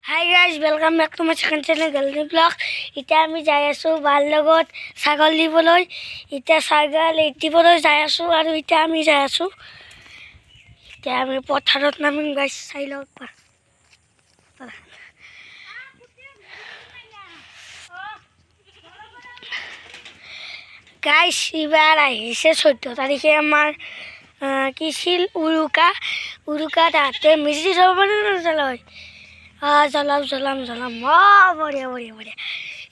High guys, welcome back to my second channel gallery vlog. এতিয়া আমি যাই আছোঁ বাৰ লগত ছাগল দিবলৈ। এতিয়া ছাগল দিবলৈ যাই আছোঁ আৰু এতিয়া আমি যাই আছোঁ। এতিয়া আমি পথাৰত নামিম গাইজ, চাই লওক। গাইজ এইবাৰ আহিছে 14 তাৰিখে আমাৰ কি ছিল উৰুকা তাতে মেজি জ্বলাবলৈ নজ্বলায়। জ্বলাম বঢ়িয়া।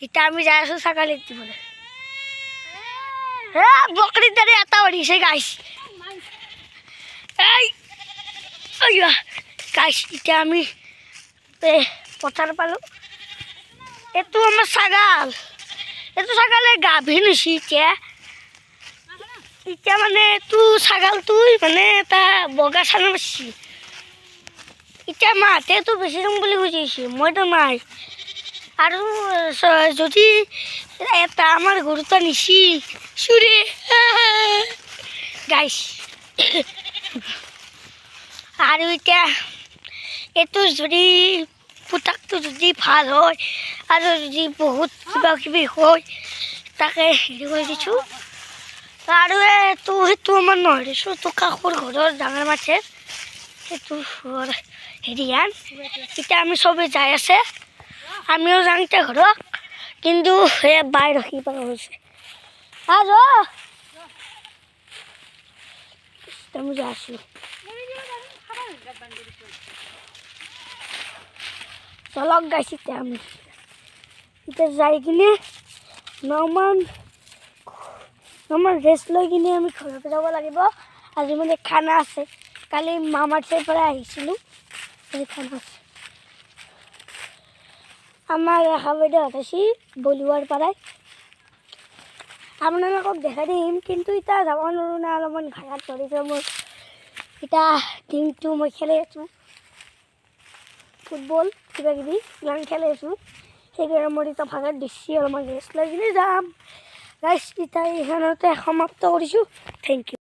এতিয়া আমি যাই আছোঁ ছাগলীক দিবলৈ। বকরির দাঁড়িয়ে এটা বাড়িয়েছে গাইস। গাইস এতিয়া আমি পথাৰ পালোঁ। এইটো আমাৰ ছাগাল, এইটো ছাগালে গাভিন হৈছে। এতিয়া মানে এইটো ছাগালটো মানে এটা বগা চানা মাৰছি। এতিয়া মাহঁতেতো বেছি যাম বুলি খুজিছে, মইতো নাই। আৰু যদি এটা আমাৰ গৰুটা নিছি চুৰে গাইছ। আৰু এতিয়া এইটো যদি পুতাকটো যদি ভাল হয় আৰু যদি বহুত কিবা হয় তাকে হেৰি কৰি দিছোঁ। আৰু সেইটো আমাৰ নহয় দিছোঁ, তো কাষৰ ঘৰৰ ডাঙৰ মাছে সেইটো হেৰিয়ান। এতিয়া আমি চবেই যাই আছে, আমিও যাওঁ এতিয়া ঘৰত। কিন্তু বাই ৰখি পাব হৈছে আৰু আমি যাই আছোঁ। চলক গাইছ, এতিয়া আমি এতিয়া যাই কিনে নমান ৰেষ্ট লৈ কিনে আমি ঘৰত যাব লাগিব। আজি মানে খানা আছে, কালি মামাৰ পৰা আহিছিলোঁ, খানা আছে। আমাৰ ৰেখা বাইদেউহঁত আছি বলুৱাৰ পৰাই। আপোনালোকক দেখাই দিম, কিন্তু এতিয়া যাব নোৱাৰোঁ না, অলপমান ভাগাত ধৰিছে মোৰ। এতিয়া দিনটো মই খেলি আছোঁ ফুটবল, কিবাকিবি ইমান খেলি আছোঁ। সেইকাৰণে মোৰ এতিয়া ভাগাত দিছি, অলপমান ৰেষ্ট লৈ কিনে যাম গাইছ। এতিয়া এইখনতে সমাপ্ত কৰিছোঁ। Thank U.